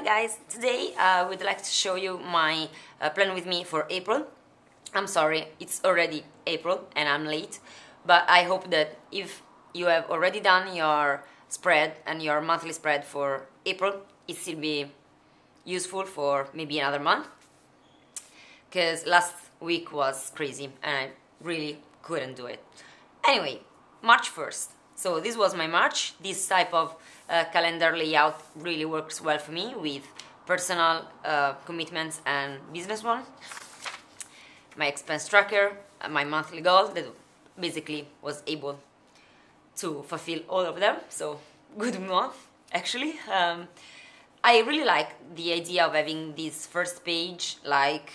guys, today I would like to show you my plan with me for April. I'm sorry, it's already April and I'm late, but I hope that if you have already done your spread and your monthly spread for April, it will be useful for maybe another month, because last week was crazy and I really couldn't do it. Anyway, March 1st. So this was my March. This type of calendar layout really works well for me with personal commitments and business one. My expense tracker, my monthly goal that basically was able to fulfill all of them. So good month, actually. I really like the idea of having this first page like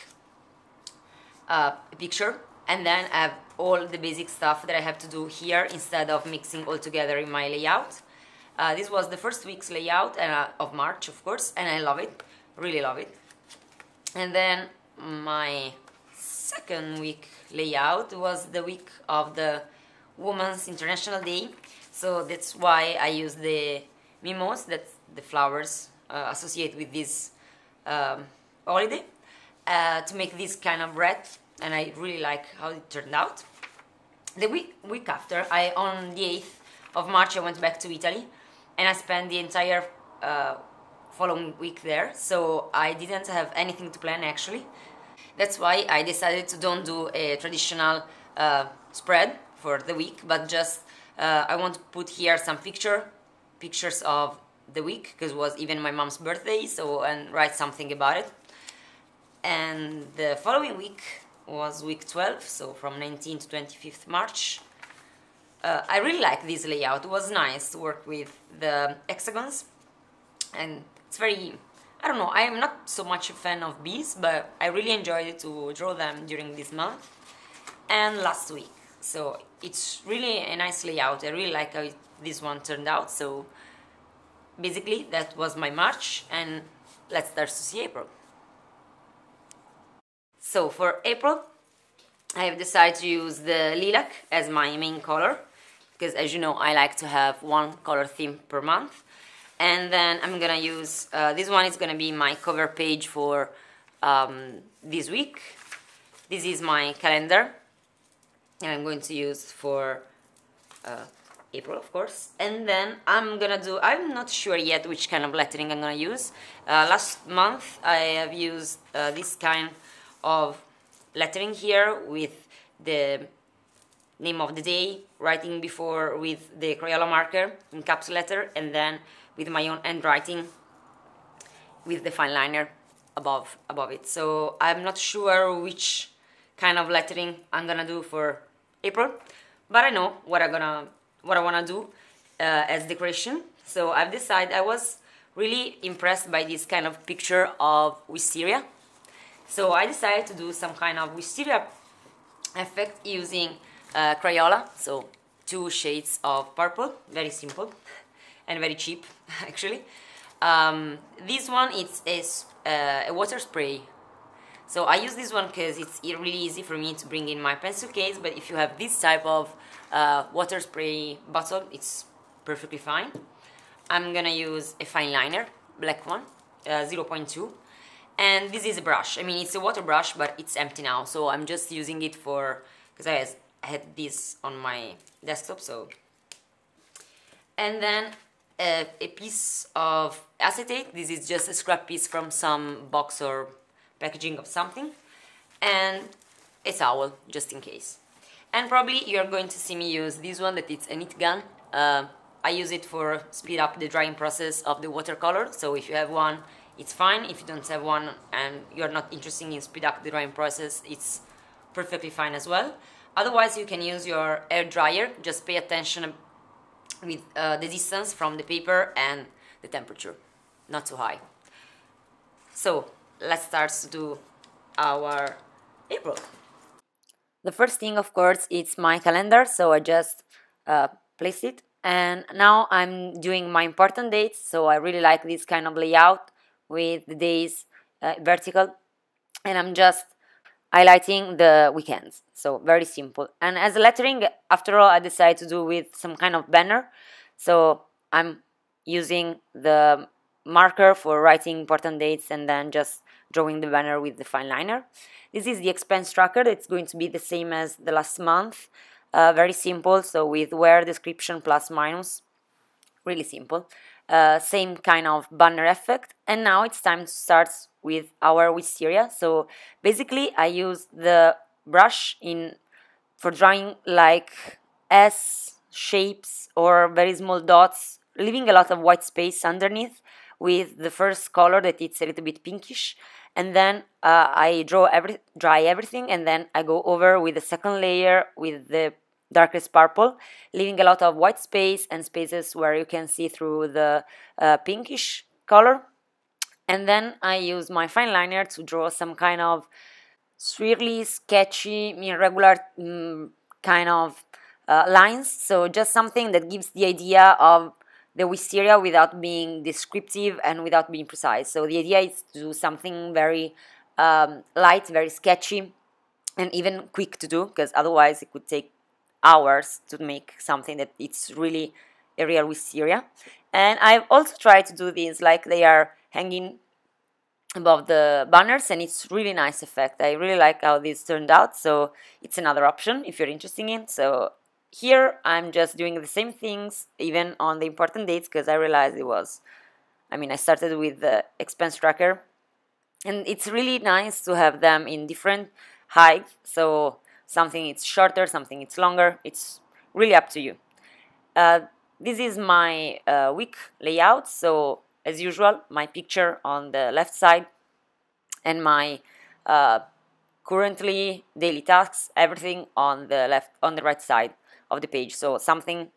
a picture, and then I have all the basic stuff that I have to do here instead of mixing all together in my layout. This was the first week's layout of March, of course, and I love it, really love it. And then my second week layout was the week of the Women's International Day, so that's why I use the mimos, that's the flowers associated with this holiday, to make this kind of red, and I really like how it turned out. The week after, on the 8th of March, I went back to Italy, and I spent the entire following week there, so I didn't have anything to plan actually. That's why I decided to don't do a traditional spread for the week, but just I want to put here some pictures of the week, because it was even my mom's birthday, so, and write something about it. And the following week was week 12, so from 19th to 25th March. I really like this layout. It was nice to work with the hexagons, and it's very, I don't know, I am not so much a fan of bees, but I really enjoyed to draw them during this month and last week. So it's really a nice layout. I really like how this one turned out. So basically that was my March, and let's start to see April. So for April, I have decided to use the lilac as my main color, because as you know, I like to have one color theme per month. And then I'm gonna use, this one is gonna be my cover page for this week. This is my calendar, and I'm going to use for April, of course. And then I'm not sure yet which kind of lettering I'm gonna use. Last month I have used this kind of lettering here with the name of the day, writing before with the crayola marker in caps letter, and then with my own handwriting with the fine liner above it. So I'm not sure which kind of lettering I'm gonna do for April, but I know what I wanna do as decoration. So I've decided, I was really impressed by this kind of picture of wisteria. So I decided to do some kind of wisteria effect using crayola, so 2 shades of purple, very simple and very cheap actually. This one is a water spray. So I use this one because it's really easy for me to bring in my pencil case, but if you have this type of water spray bottle, it's perfectly fine. I'm gonna use a fine liner, black one, 0.2. And this is a brush. I mean, it's a water brush, but it's empty now, so I'm just using it for, because I had this on my desktop, so. And then a piece of acetate. This is just a scrap piece from some box or packaging of something, and a towel, just in case. And probably you're going to see me use this one, that it's a knit gun. I use it for speed up the drying process of the watercolor, so if you have one, it's fine. If you don't have one and you're not interested in speed up the drying process, it's perfectly fine as well. Otherwise, you can use your air dryer. Just pay attention with the distance from the paper and the temperature, not too high. So let's start to do our April. The first thing, of course, it's my calendar, so I just placed it, and now I'm doing my important dates. So I really like this kind of layout with the days vertical, and I'm just highlighting the weekends, so very simple. And as a lettering, after all, I decided to do with some kind of banner, so I'm using the marker for writing important dates and then just drawing the banner with the fine liner. This is the expense tracker. It's going to be the same as the last month. Very simple, so with where, description, plus, minus. Really simple. Same kind of banner effect. And now it's time to start with our wisteria. So basically I use the brush for drawing like S shapes or very small dots, leaving a lot of white space underneath with the first color that it's a little bit pinkish. And then I dry everything, and then I go over with the second layer with the darkest purple, leaving a lot of white space and spaces where you can see through the pinkish color. And then I use my fine liner to draw some kind of swirly, sketchy, irregular kind of lines. So just something that gives the idea of the wisteria without being descriptive and without being precise. So the idea is to do something very light, very sketchy, and even quick to do, because otherwise it could take hours to make something that it's really a real wisteria. And I've also tried to do these like they are hanging above the banners, and it's really nice effect. I really like how this turned out, so it's another option if you're interested in. So here I'm just doing the same things even on the important dates, because I realized I started with the expense tracker, and it's really nice to have them in different heights, so something it's shorter, something it's longer, it's really up to you. This is my week layout, so as usual, my picture on the left side and my currently daily tasks, everything on the right side of the page. So something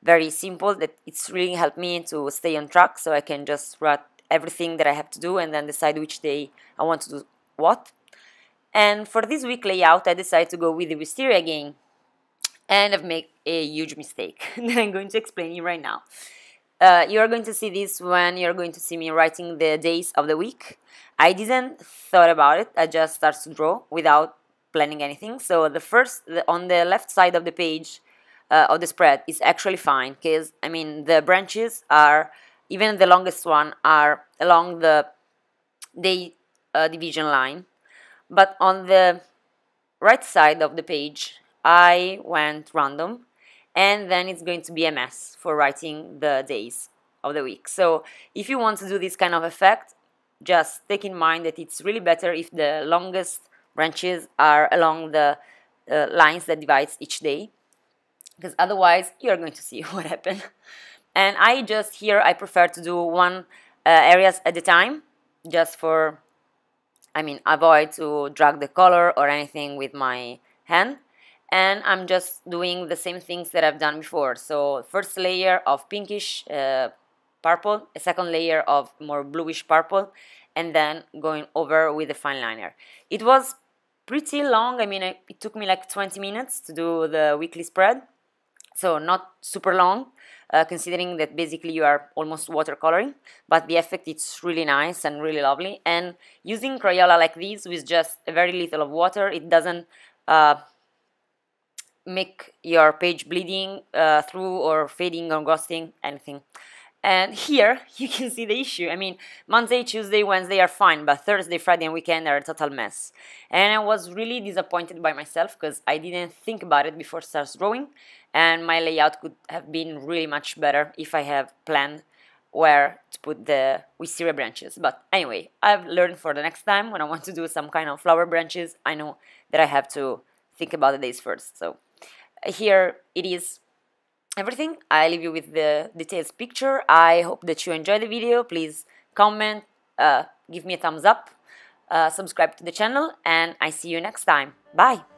very simple that it's really helped me to stay on track, so I can just write everything that I have to do and then decide which day I want to do what. And for this week layout, I decided to go with the wisteria again, and I've made a huge mistake that I'm going to explain you right now. You're going to see this when you're going to see me writing the days of the week. I didn't thought about it, I just started to draw without planning anything. So on the left side of the page of the spread is actually fine, because the branches are, even the longest one, are along the day division line. But on the right side of the page I went random, and then it's going to be a mess for writing the days of the week. So if you want to do this kind of effect, just take in mind that it's really better if the longest branches are along the lines that divides each day, because otherwise you're going to see what happened. And I prefer to do one areas at a time, just for avoid to drag the color or anything with my hand. And I'm just doing the same things that I've done before. So first layer of pinkish purple, a second layer of more bluish purple, and then going over with the fine liner. It was pretty long. It took me like 20 minutes to do the weekly spread, so not super long, considering that basically you are almost watercoloring, but the effect is really nice and really lovely. And using crayola like this with just a very little of water, it doesn't make your page bleeding through or fading or ghosting, anything. And here you can see the issue. Monday, Tuesday, Wednesday are fine, but Thursday, Friday, and weekend are a total mess. And I was really disappointed by myself because I didn't think about it before start drawing, and my layout could have been really much better if I have planned where to put the wisteria branches. But anyway, I've learned for the next time when I want to do some kind of flower branches, I know that I have to think about the days first. So here it is. Everything. I leave you with the details picture. I hope that you enjoyed the video. Please comment, give me a thumbs up, subscribe to the channel, and I see you next time. Bye!